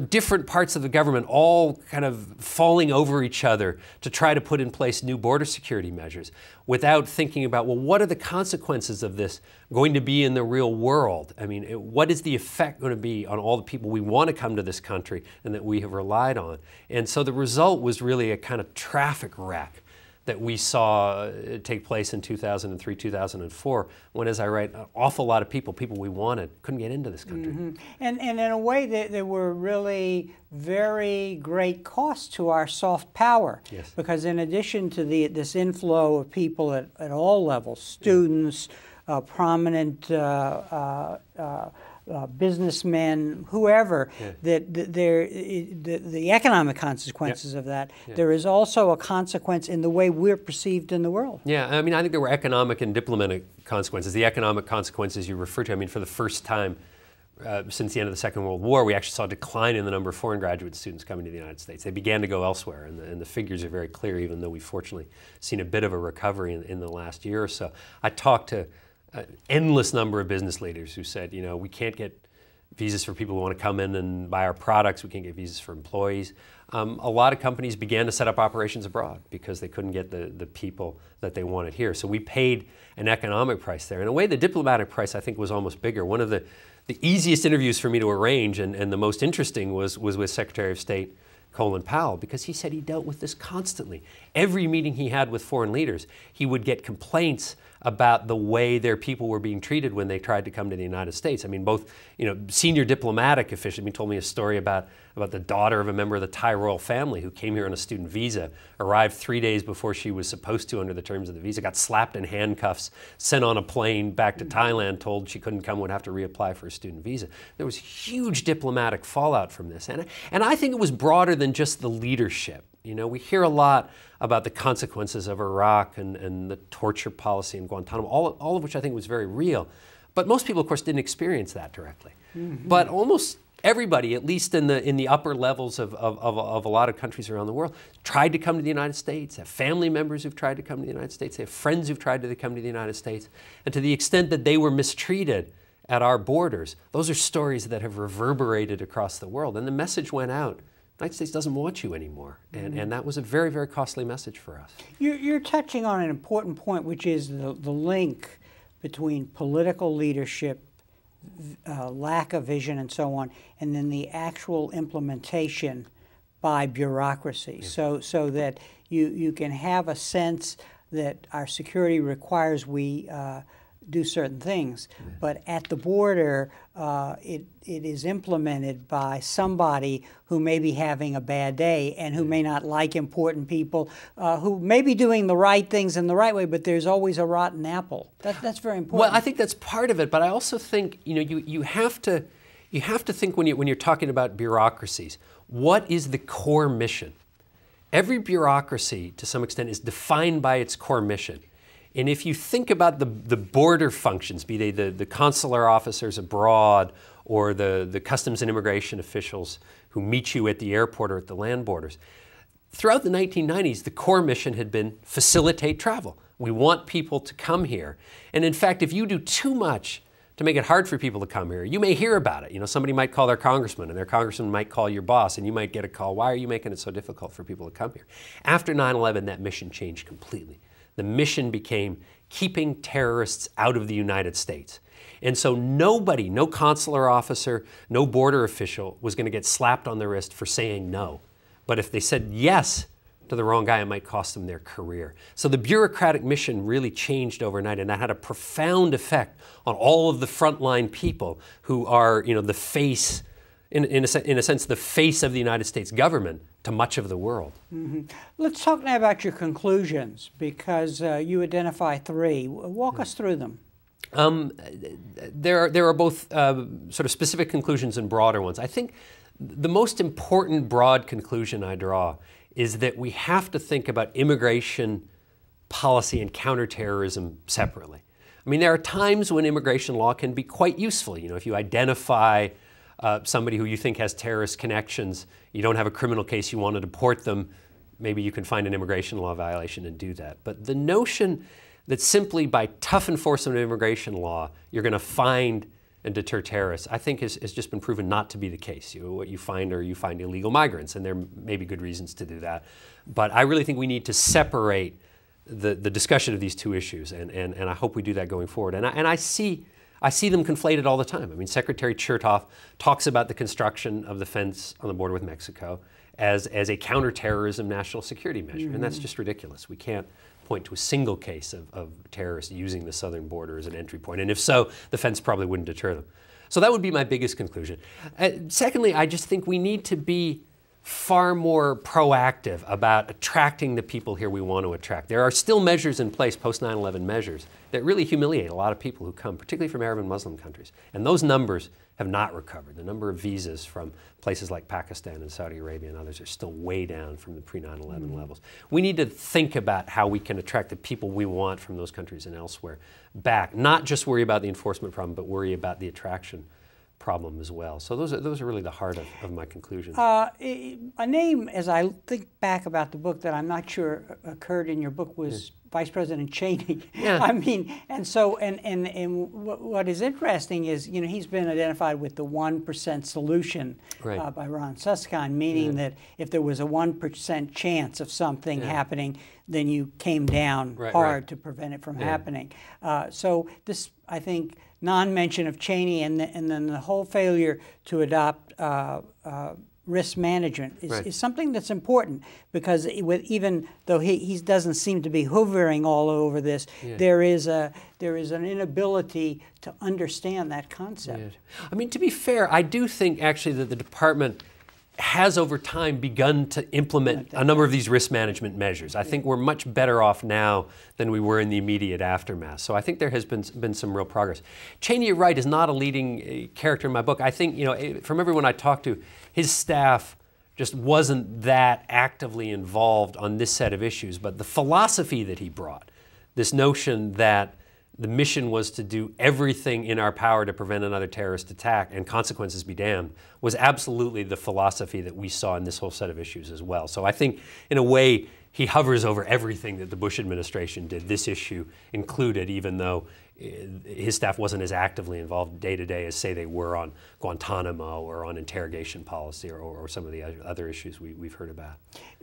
different parts of the government all kind of falling over each other to try to put in place new border security measures without thinking about, well, what are the consequences of this going to be in the real world? I mean, what is the effect going to be on all the people we want to come to this country and that we have relied on? And so the result was really a kind of traffic wreck that we saw take place in 2003, 2004, when, as I write, an awful lot of people we wanted, couldn't get into this country. Mm-hmm. And in a way, there were really very great costs to our soft power. Yes. Because in addition to this inflow of people at all levels, students, prominent businessmen, whoever, that the economic consequences of that, there is also a consequence in the way we're perceived in the world. Yeah, I mean, I think there were economic and diplomatic consequences. The economic consequences you refer to, I mean, for the first time since the end of the Second World War, we actually saw a decline in the number of foreign graduate students coming to the United States. They began to go elsewhere, and the figures are very clear, even though we've fortunately seen a bit of a recovery in the last year or so. I talked to an endless number of business leaders who said, we can't get visas for people who want to come in and buy our products. We can't get visas for employees. A lot of companies began to set up operations abroad because they couldn't get the people that they wanted here. So we paid an economic price there. In a way, the diplomatic price, I think, was almost bigger. One of the easiest interviews for me to arrange and the most interesting was with Secretary of State Colin Powell, because he said he dealt with this constantly. Every meeting he had with foreign leaders, he would get complaints about the way their people were being treated when they tried to come to the United States. I mean, both, senior diplomatic officials. He told me a story about the daughter of a member of the Thai royal family who came here on a student visa, arrived 3 days before she was supposed to under the terms of the visa, got slapped in handcuffs, sent on a plane back to Thailand, told she couldn't come, would have to reapply for a student visa. There was huge diplomatic fallout from this. And I think it was broader than just the leadership. We hear a lot about the consequences of Iraq and the torture policy in Guantanamo, all of which I think was very real. But most people, of course, didn't experience that directly. But almost everybody, at least in the upper levels of a lot of countries around the world, tried to come to the United States, have family members who've tried to come to the United States, they have friends who've tried to come to the United States. And to the extent that they were mistreated at our borders, those are stories that have reverberated across the world. And the message went out. The United States doesn't want you anymore. And that was a very, very costly message for us. You're touching on an important point, which is the link between political leadership, lack of vision and so on, and then the actual implementation by bureaucracy. Yeah. So that you can have a sense that our security requires we do certain things, but at the border, it is implemented by somebody who may be having a bad day and who may not like important people, who may be doing the right things in the right way, but there's always a rotten apple. That's very important. Well, I think that's part of it, but I also think you have to think when you're talking about bureaucracies, what is the core mission? Every bureaucracy, to some extent, is defined by its core mission. And if you think about the border functions, be they the consular officers abroad or the customs and immigration officials who meet you at the airport or at the land borders, throughout the 1990s, the core mission had been facilitate travel. We want people to come here. And in fact, if you do too much to make it hard for people to come here, you may hear about it. Somebody might call their congressman, and their congressman might call your boss, and you might get a call, why are you making it so difficult for people to come here? After 9/11, that mission changed completely. The mission became keeping terrorists out of the United States. And so nobody, no consular officer, no border official was going to get slapped on the wrist for saying no. But if they said yes to the wrong guy, it might cost them their career. So the bureaucratic mission really changed overnight, and that had a profound effect on all of the frontline people who are, the face, in a sense, the face of the United States government to much of the world. Mm-hmm. Let's talk now about your conclusions, because you identify 3. Walk us through them. There are both sort of specific conclusions and broader ones. I think the most important broad conclusion I draw is that we have to think about immigration policy and counterterrorism separately. I mean, there are times when immigration law can be quite useful. If you identify somebody who you think has terrorist connections, you don't have a criminal case, you want to deport them, maybe you can find an immigration law violation and do that. But the notion that simply by tough enforcement of immigration law, you're going to find and deter terrorists, I think has just been proven not to be the case. What you find are you find illegal migrants, and there may be good reasons to do that. But I really think we need to separate the discussion of these two issues, and I hope we do that going forward. And I see them conflated all the time. I mean, Secretary Chertoff talks about the construction of the fence on the border with Mexico as a counterterrorism national security measure, and that's just ridiculous. We can't point to a single case of terrorists using the southern border as an entry point, and if so, the fence probably wouldn't deter them. So that would be my biggest conclusion. Secondly, I just think we need to be far more proactive about attracting the people here we want to attract. There are still measures in place, post 9/11 measures, that really humiliate a lot of people who come, particularly from Arab and Muslim countries. And those numbers have not recovered. The number of visas from places like Pakistan and Saudi Arabia and others are still way down from the pre-9/11 levels. We need to think about how we can attract the people we want from those countries and elsewhere back, not just worry about the enforcement problem, but worry about the attraction problem as well. So those are really the heart of my conclusions. A name, as I think back about the book, that I'm not sure occurred in your book was Vice President Cheney. Yeah. I mean, and so, and what is interesting is, he's been identified with the 1% solution by Ron Susskind, meaning that if there was a 1% chance of something happening, then you came down hard to prevent it from happening. So this, I think, non-mention of Cheney and then the whole failure to adopt risk management Right. is something that's important, because even though he doesn't seem to be hovering all over this, Yeah. there is an inability to understand that concept. Yeah. I mean, to be fair, I do think actually that the department has over time begun to implement a number of these risk management measures. I think we're much better off now than we were in the immediate aftermath. So I think there has been some real progress. Cheney, you're right, is not a leading character in my book. I think, from everyone I talked to, his staff just wasn't that actively involved on this set of issues. But the philosophy that he brought, this notion that the mission was to do everything in our power to prevent another terrorist attack and consequences be damned, was absolutely the philosophy that we saw in this whole set of issues as well. So I think, in a way, he hovers over everything that the Bush administration did, this issue included, even though his staff wasn't as actively involved day to day as, say, they were on Guantanamo or on interrogation policy or some of the other issues we've heard about.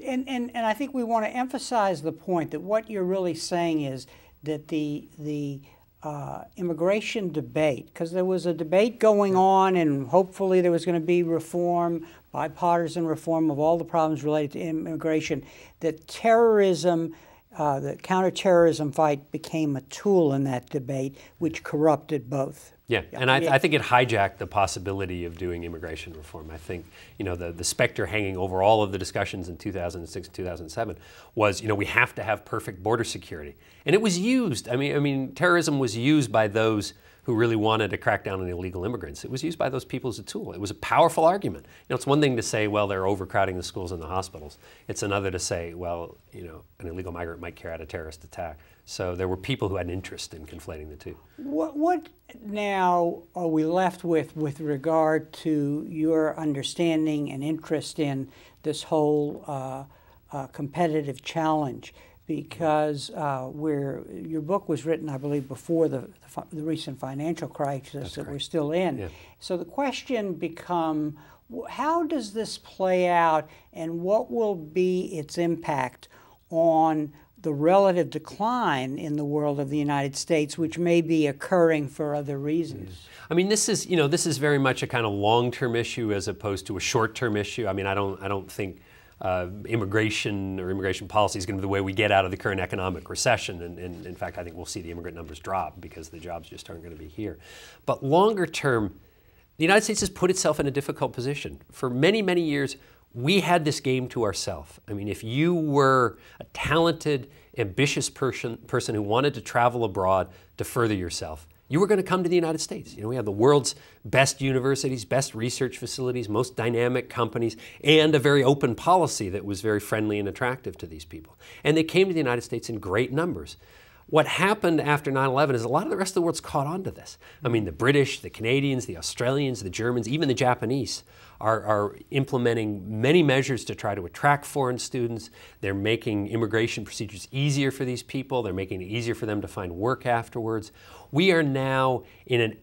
And I think we want to emphasize the point that what you're really saying is that the immigration debate, because there was a debate going on, and hopefully there was going to be reform, bipartisan reform of all the problems related to immigration, that terrorism, the counterterrorism fight became a tool in that debate, which corrupted both. Yeah, and I think it hijacked the possibility of doing immigration reform. I think, the specter hanging over all of the discussions in 2006 and 2007 was, we have to have perfect border security. And it was used. I mean, terrorism was used by those who really wanted to crack down on illegal immigrants. It was used by those people as a tool. It was a powerful argument. It's one thing to say, well, they're overcrowding the schools and the hospitals. It's another to say, well, an illegal migrant might carry out a terrorist attack. So there were people who had an interest in conflating the two. What now are we left with regard to your understanding and interest in this whole competitive challenge? Because your book was written, I believe, before the recent financial crisis that we're still in. Yeah. So the question becomes, how does this play out, and what will be its impact on the relative decline in the world of the United States, which may be occurring for other reasons? I mean, this is very much a kind of long-term issue as opposed to a short-term issue. I mean, I don't think immigration or immigration policy is going to be the way we get out of the current economic recession. And in fact, I think we'll see the immigrant numbers drop because the jobs just aren't going to be here. But longer term, the United States has put itself in a difficult position. For many, many years, we had this game to ourselves. I mean, if you were a talented, ambitious person who wanted to travel abroad to further yourself, you were going to come to the United States. We have the world's best universities, best research facilities, most dynamic companies, and a very open policy that was very friendly and attractive to these people. And they came to the United States in great numbers. What happened after 9/11 is a lot of the rest of the world's caught on to this. I mean, the British, the Canadians, the Australians, the Germans, even the Japanese are implementing many measures to try to attract foreign students. They're making immigration procedures easier for these people. They're making it easier for them to find work afterwards. We are now in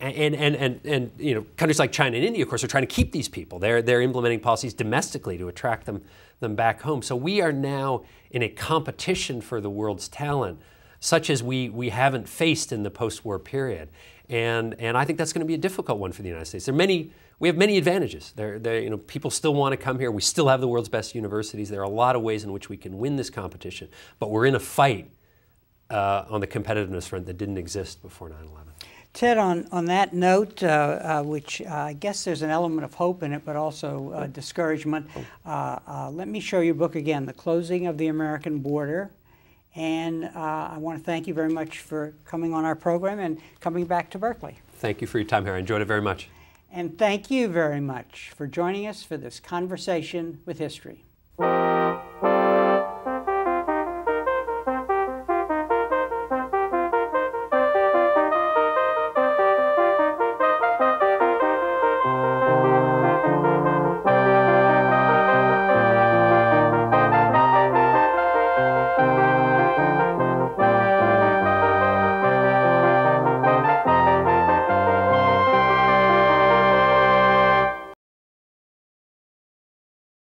countries like China and India, of course, are trying to keep these people. They're implementing policies domestically to attract them back home. So we are now in a competition for the world's talent, such as we haven't faced in the post-war period. And I think that's going to be a difficult one for the United States. We have many advantages. People still want to come here. We still have the world's best universities. There are a lot of ways in which we can win this competition. But we're in a fight on the competitiveness front that didn't exist before 9/11. Ted, on that note, which I guess there's an element of hope in it, but also discouragement, let me show your book again, The Closing of the American Border. And I want to thank you very much for coming on our program and coming back to Berkeley. Thank you for your time, Harry. I enjoyed it very much. And thank you very much for joining us for this conversation with history.